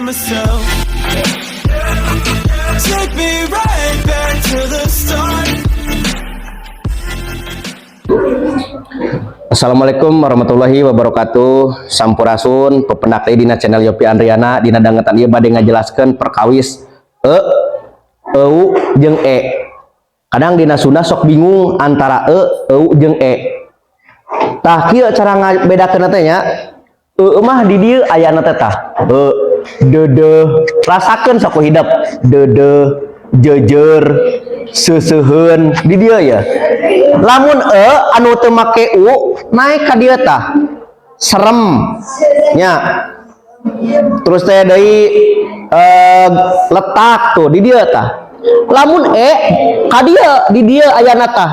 myself. Take me right back to the start. Assalamualaikum warahmatullahi wabarakatuh. Sampurasun pependak dina channel Yopi Andriana dina dangetan ieu bade ngajelaskeun perkawis eu jeung e. Kadang dina Sunda sok bingung antara eu jeung e. Tah kieu cara ngabedakeun teh nya. Mah di dieu ayana teh tah. Deudeuh rasakeun sok hidap. Deudeuh jejer seuseheun di dieu ya. Lamun anu teu make u naik ka dieu tah serem nya. Terus teh deui letak tuh di dieu tah. Lamun ka dieu di dieu ayana tah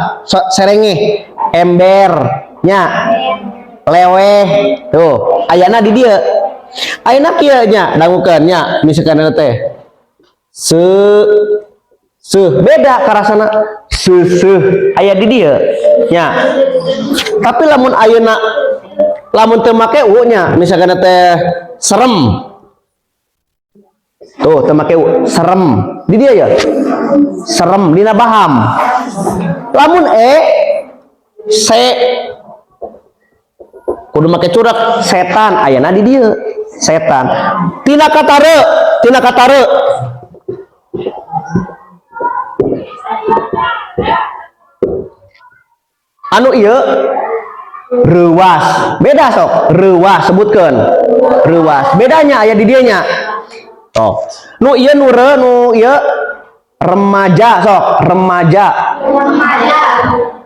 serengeh ember nya leweh tuh ayana di dieu. Ayeuna kieu nya dangukeun nya misalkan teh beda karasana aya di dieu nya. Tapi lamun ayeuna lamun teu make u nya misalkan teh serem tuh teu make u serem di dieu ya serem dina baham. Lamun se kudu make curug setan ayana di dieu setan. Tina katare anu ieu reuwas beda sok reuwas sebutkeun reuwas bedanya aya di dieu nya. Oh nu ieu nu ieu remaja sok remaja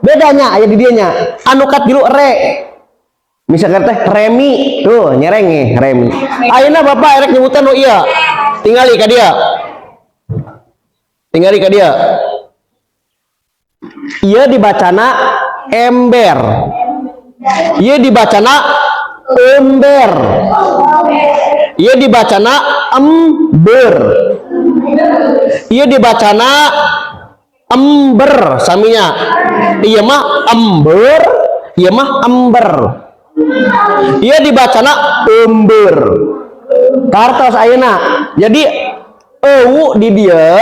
bedanya aya di dieu nya. Anu kat dilu re misalkan teh remi tuh nyereng remi. Ayeuna bapak erek nyebutan nu ieu tingali ka dia ieu dibacana ember, ieu dibacana ember, ieu dibacana ember, ieu dibacana ember saminya. Ieu mah ember, ieu mah ember. Ieu dibacana ember. Kartos ayeuna. Jadi eu di dieu,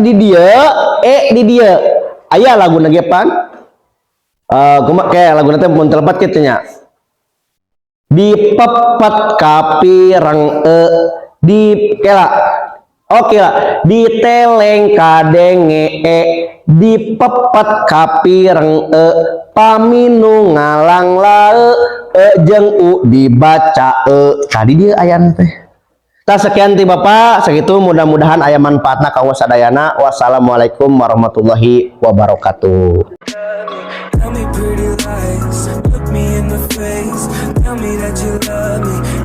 di dieu, di dieu. Aya laguna ge pan. Kumaha kayak laguna teh mun telepat kitu nya. Dipepet kapireng di kela. Oke lah, diteleng kadenge dipepet kapireng paminu ngalang lae jeung u dibaca tadi dia ayam teh. Tah sekian ti Bapak, sakitu mudah-mudahan aya manfaatna kanggo sadayana. Wassalamualaikum warahmatullahi wabarakatuh. Tell me pretty lies, look me in the face, tell me that you love me.